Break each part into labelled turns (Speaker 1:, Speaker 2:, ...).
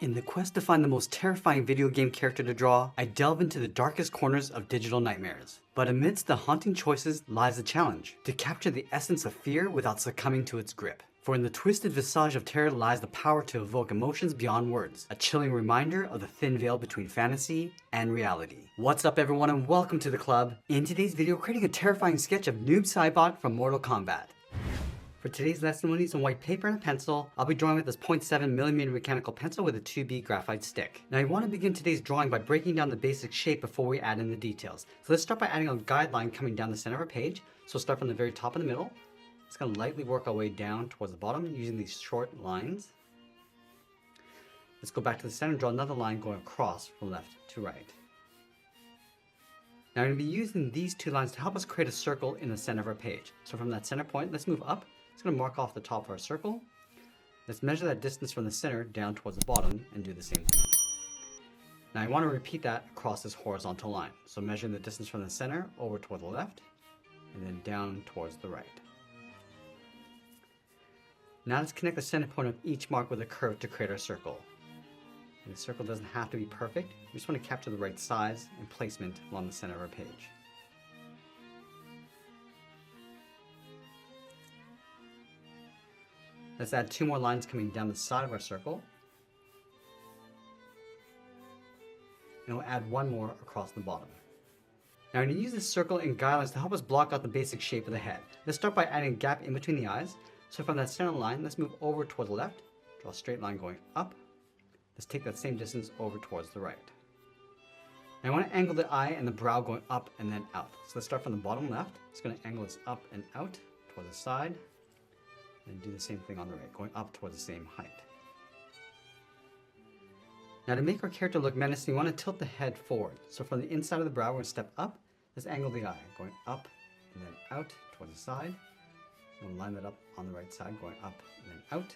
Speaker 1: In the quest to find the most terrifying video game character to draw, I delve into the darkest corners of digital nightmares. But amidst the haunting choices lies a challenge, to capture the essence of fear without succumbing to its grip. For in the twisted visage of terror lies the power to evoke emotions beyond words, a chilling reminder of the thin veil between fantasy and reality. What's up everyone and welcome to the club. In today's video, we're creating a terrifying sketch of Noob Saibot from Mortal Kombat. For today's lesson, we'll need some white paper and a pencil. I'll be drawing with this 0.7mm mechanical pencil with a 2B graphite stick. Now I want to begin today's drawing by breaking down the basic shape before we add in the details. So let's start by adding a guideline coming down the center of our page. So we'll start from the very top in the middle. It's going to lightly work our way down towards the bottom using these short lines. Let's go back to the center and draw another line going across from left to right. Now I'm going to be using these two lines to help us create a circle in the center of our page. So from that center point, let's move up. It's going to mark off the top of our circle. Let's measure that distance from the center down towards the bottom and do the same thing. Now I want to repeat that across this horizontal line. So measuring the distance from the center over toward the left and then down towards the right. Now let's connect the center point of each mark with a curve to create our circle. And the circle doesn't have to be perfect. We just want to capture the right size and placement along the center of our page. Let's add two more lines coming down the side of our circle. And we'll add one more across the bottom. Now I'm going to use this circle and guidelines to help us block out the basic shape of the head. Let's start by adding a gap in between the eyes. So from that center line, let's move over toward the left, draw a straight line going up. Let's take that same distance over towards the right. Now I want to angle the eye and the brow going up and then out. So let's start from the bottom left. It's going to angle this up and out towards the side. And do the same thing on the right, going up towards the same height. Now to make our character look menacing, we want to tilt the head forward. So from the inside of the brow, we're going to step up. Let's angle the eye, going up and then out towards the side. And we'll line that up on the right side, going up and then out.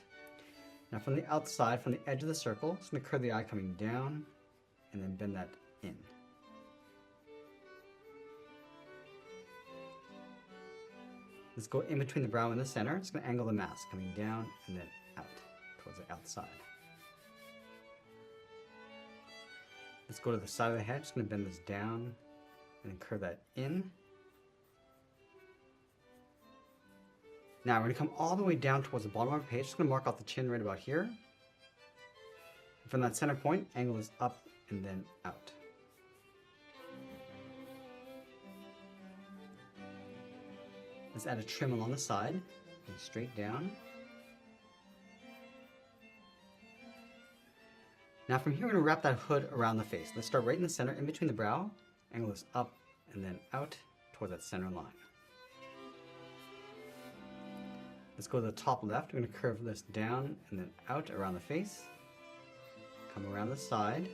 Speaker 1: Now from the outside, from the edge of the circle, just going to curve the eye coming down and then bend that in. Let's go in between the brow and the center. It's going to angle the mask coming down and then out towards the outside. Let's go to the side of the head. Just going to bend this down and then curve that in. Now we're going to come all the way down towards the bottom of our page. Just going to mark off the chin right about here. And from that center point, angle this up and then out. Let's add a trim along the side and straight down. Now from here, we're going to wrap that hood around the face. Let's start right in the center, in between the brow, angle this up and then out towards that center line. Let's go to the top left. We're going to curve this down and then out around the face. Come around the side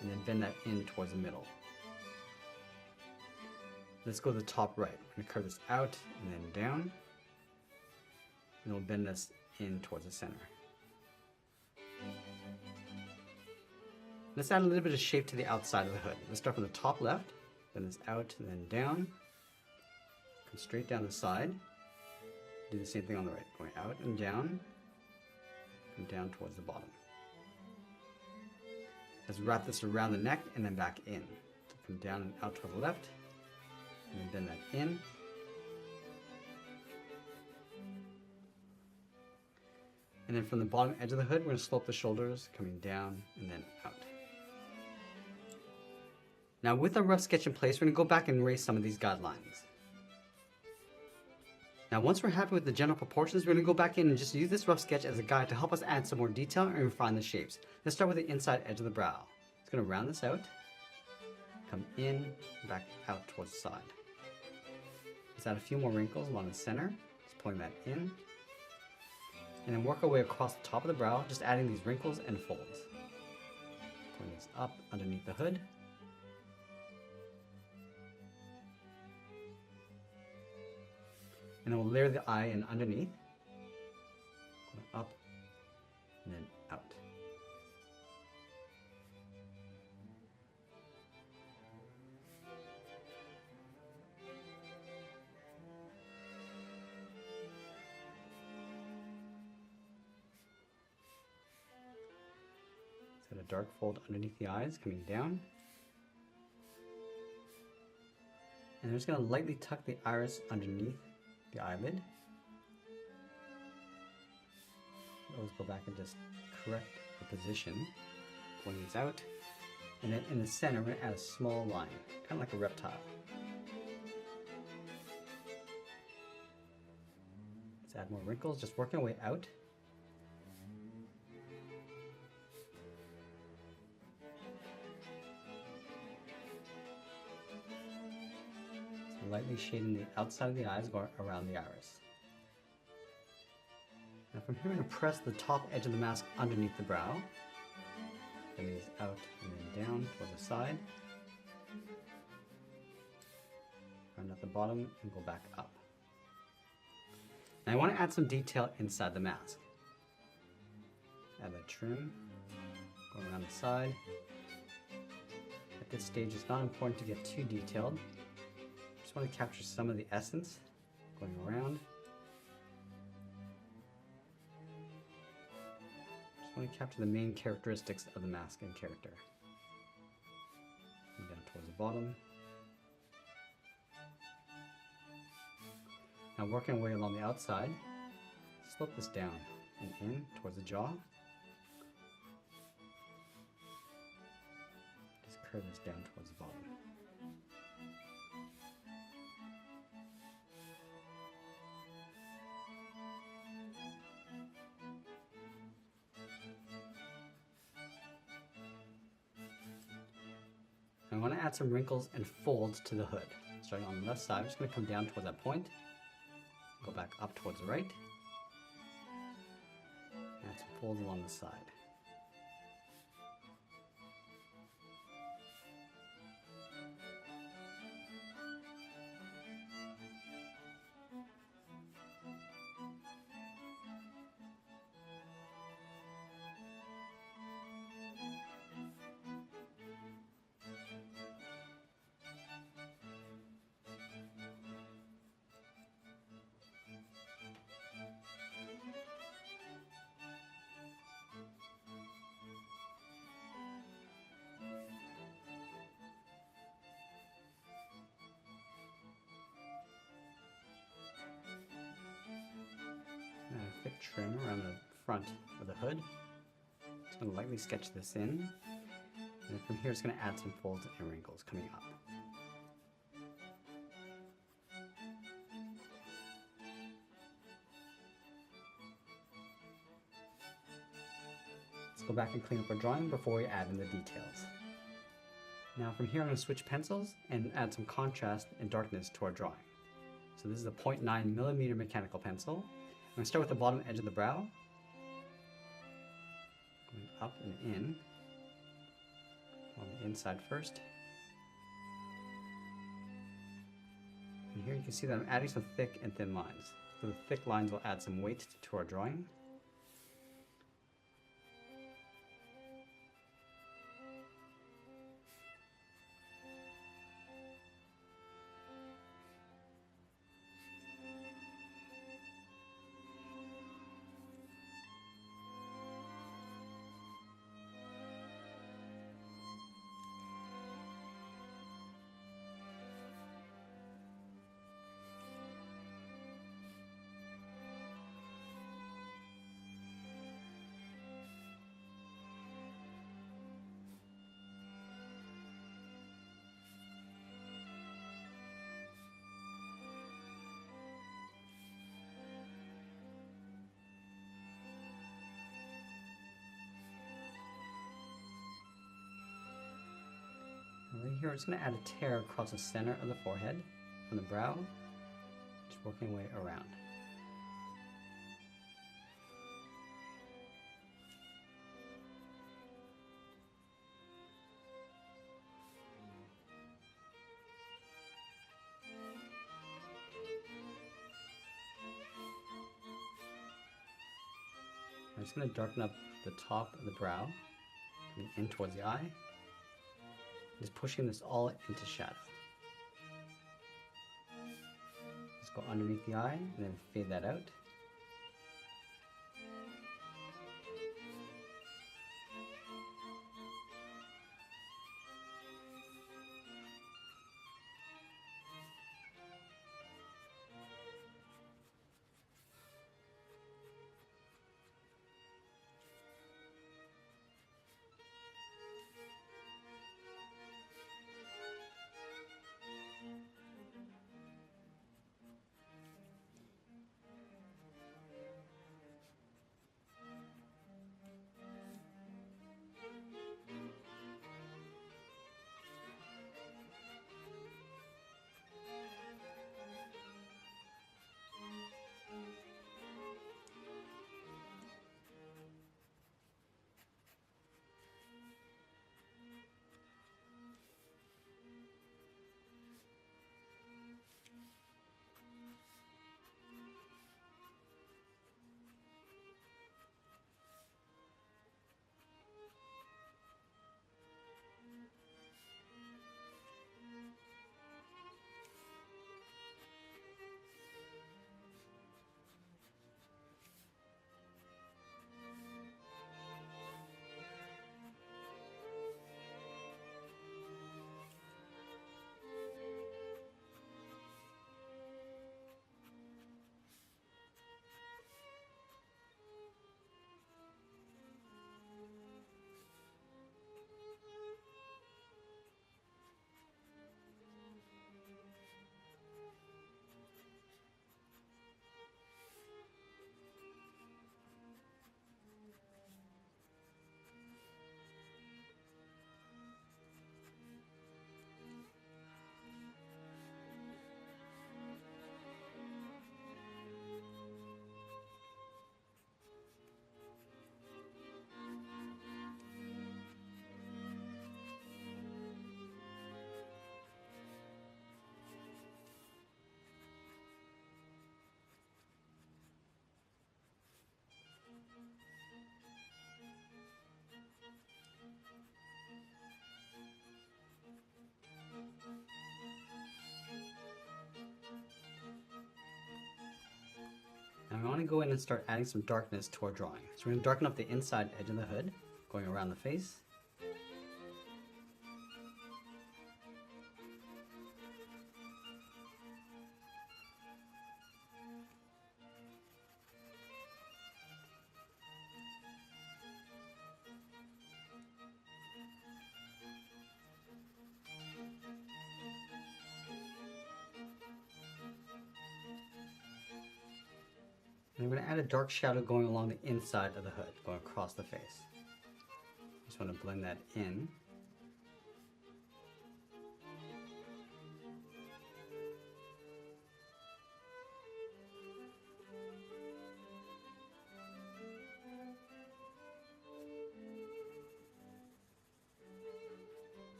Speaker 1: and then bend that in towards the middle. Let's go to the top right. We're going to curve this out and then down. And we'll bend this in towards the center. Let's add a little bit of shape to the outside of the hood. Let's start from the top left, bend this out and then down. Come straight down the side. Do the same thing on the right, going out and down towards the bottom. Let's wrap this around the neck and then back in. So come down and out toward the left. And then bend that in. And then from the bottom edge of the hood, we're going to slope the shoulders, coming down and then out. Now with our rough sketch in place, we're going to go back and erase some of these guidelines. Now once we're happy with the general proportions, we're going to go back in and just use this rough sketch as a guide to help us add some more detail and refine the shapes. Let's start with the inside edge of the brow. It's going to round this out, come in, back out towards the side. Let's add a few more wrinkles along the center, just pulling that in. And then work our way across the top of the brow, just adding these wrinkles and folds. Pulling this up underneath the hood. And then we'll layer the eye in underneath. Going up and then out. Set a dark fold underneath the eyes coming down. And I'm just going to lightly tuck the iris underneath the eyelid. Always go back and just correct the position, pulling these out. And then in the center, we're going to add a small line, kind of like a reptile. Let's add more wrinkles, just working our way out. So lightly shading the outside of the eyes, going around the iris. Now from here, I'm going to press the top edge of the mask underneath the brow. Bring these out and then down toward the side. Round at the bottom and go back up. Now I want to add some detail inside the mask. Add that trim, go around the side. At this stage, it's not important to get too detailed. Just want to capture some of the essence going around. Just want to capture the main characteristics of the mask and character. And down towards the bottom. Now working our way along the outside, slope this down and in towards the jaw. Just curve this down towards the bottom. I want to add some wrinkles and folds to the hood. Starting on the left side, I'm just going to come down towards that point. Go back up towards the right. Add some folds along the side. A thick trim around the front of the hood. Just going to lightly sketch this in, and then from here it's going to add some folds and wrinkles coming up. Let's go back and clean up our drawing before we add in the details. Now from here I'm going to switch pencils and add some contrast and darkness to our drawing. So this is a 0.9mm mechanical pencil. I'm going to start with the bottom edge of the brow, going up and in, on the inside first. And here you can see that I'm adding some thick and thin lines. So the thick lines will add some weight to our drawing. Right here, it's going to add a tear across the center of the forehead from the brow, just working way around. I'm just going to darken up the top of the brow, coming in towards the eye. Just pushing this all into shadow. Just go underneath the eye and then fade that out. go in and start adding some darkness to our drawing. So we're going to darken up the inside edge of the hood, going around the face. And I'm going to add a dark shadow going along the inside of the hood, going across the face. Just want to blend that in.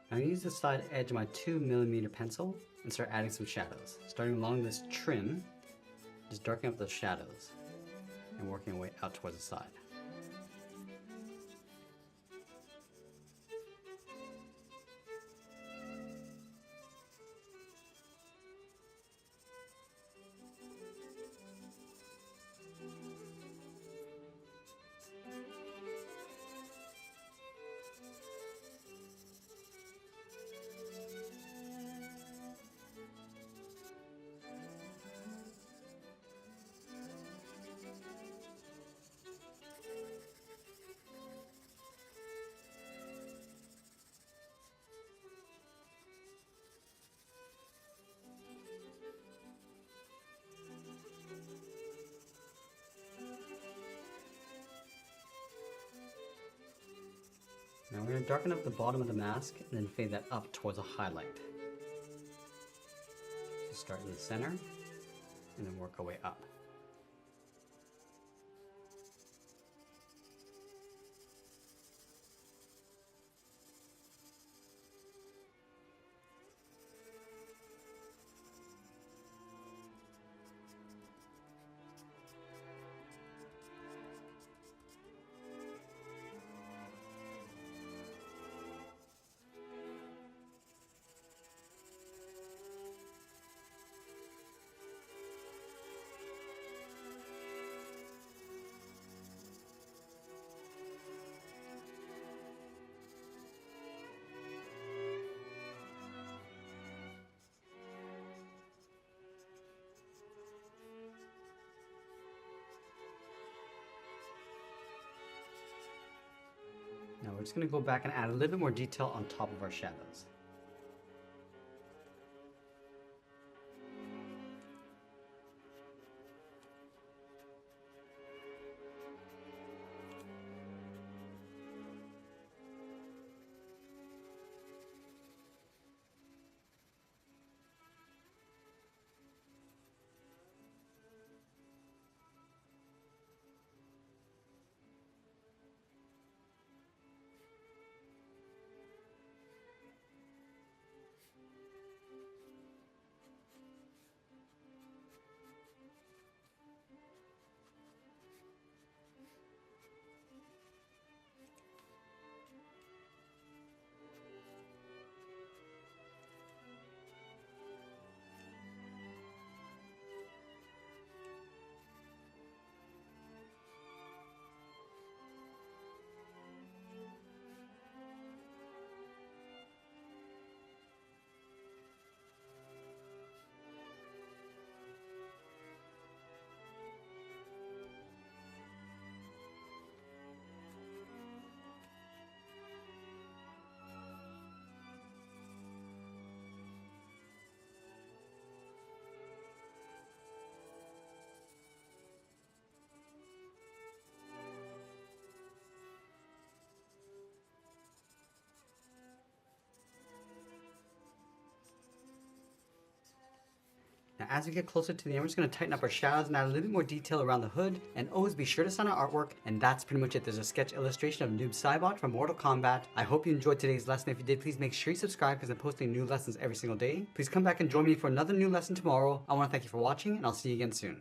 Speaker 1: I'm going to use the side edge of my 2mm pencil and start adding some shadows. Starting along this trim, just darkening up those shadows and working our way out towards the side. Now we're going to darken up the bottom of the mask and then fade that up towards a highlight. So start in the center and then work our way up. Now we're just going to go back and add a little bit more detail on top of our shadows. Now as we get closer to the end, we're just going to tighten up our shadows and add a little bit more detail around the hood. And always be sure to sign our artwork. And that's pretty much it. There's a sketch illustration of Noob Saibot from Mortal Kombat. I hope you enjoyed today's lesson. If you did, please make sure you subscribe because I'm posting new lessons every single day. Please come back and join me for another new lesson tomorrow. I want to thank you for watching, and I'll see you again soon.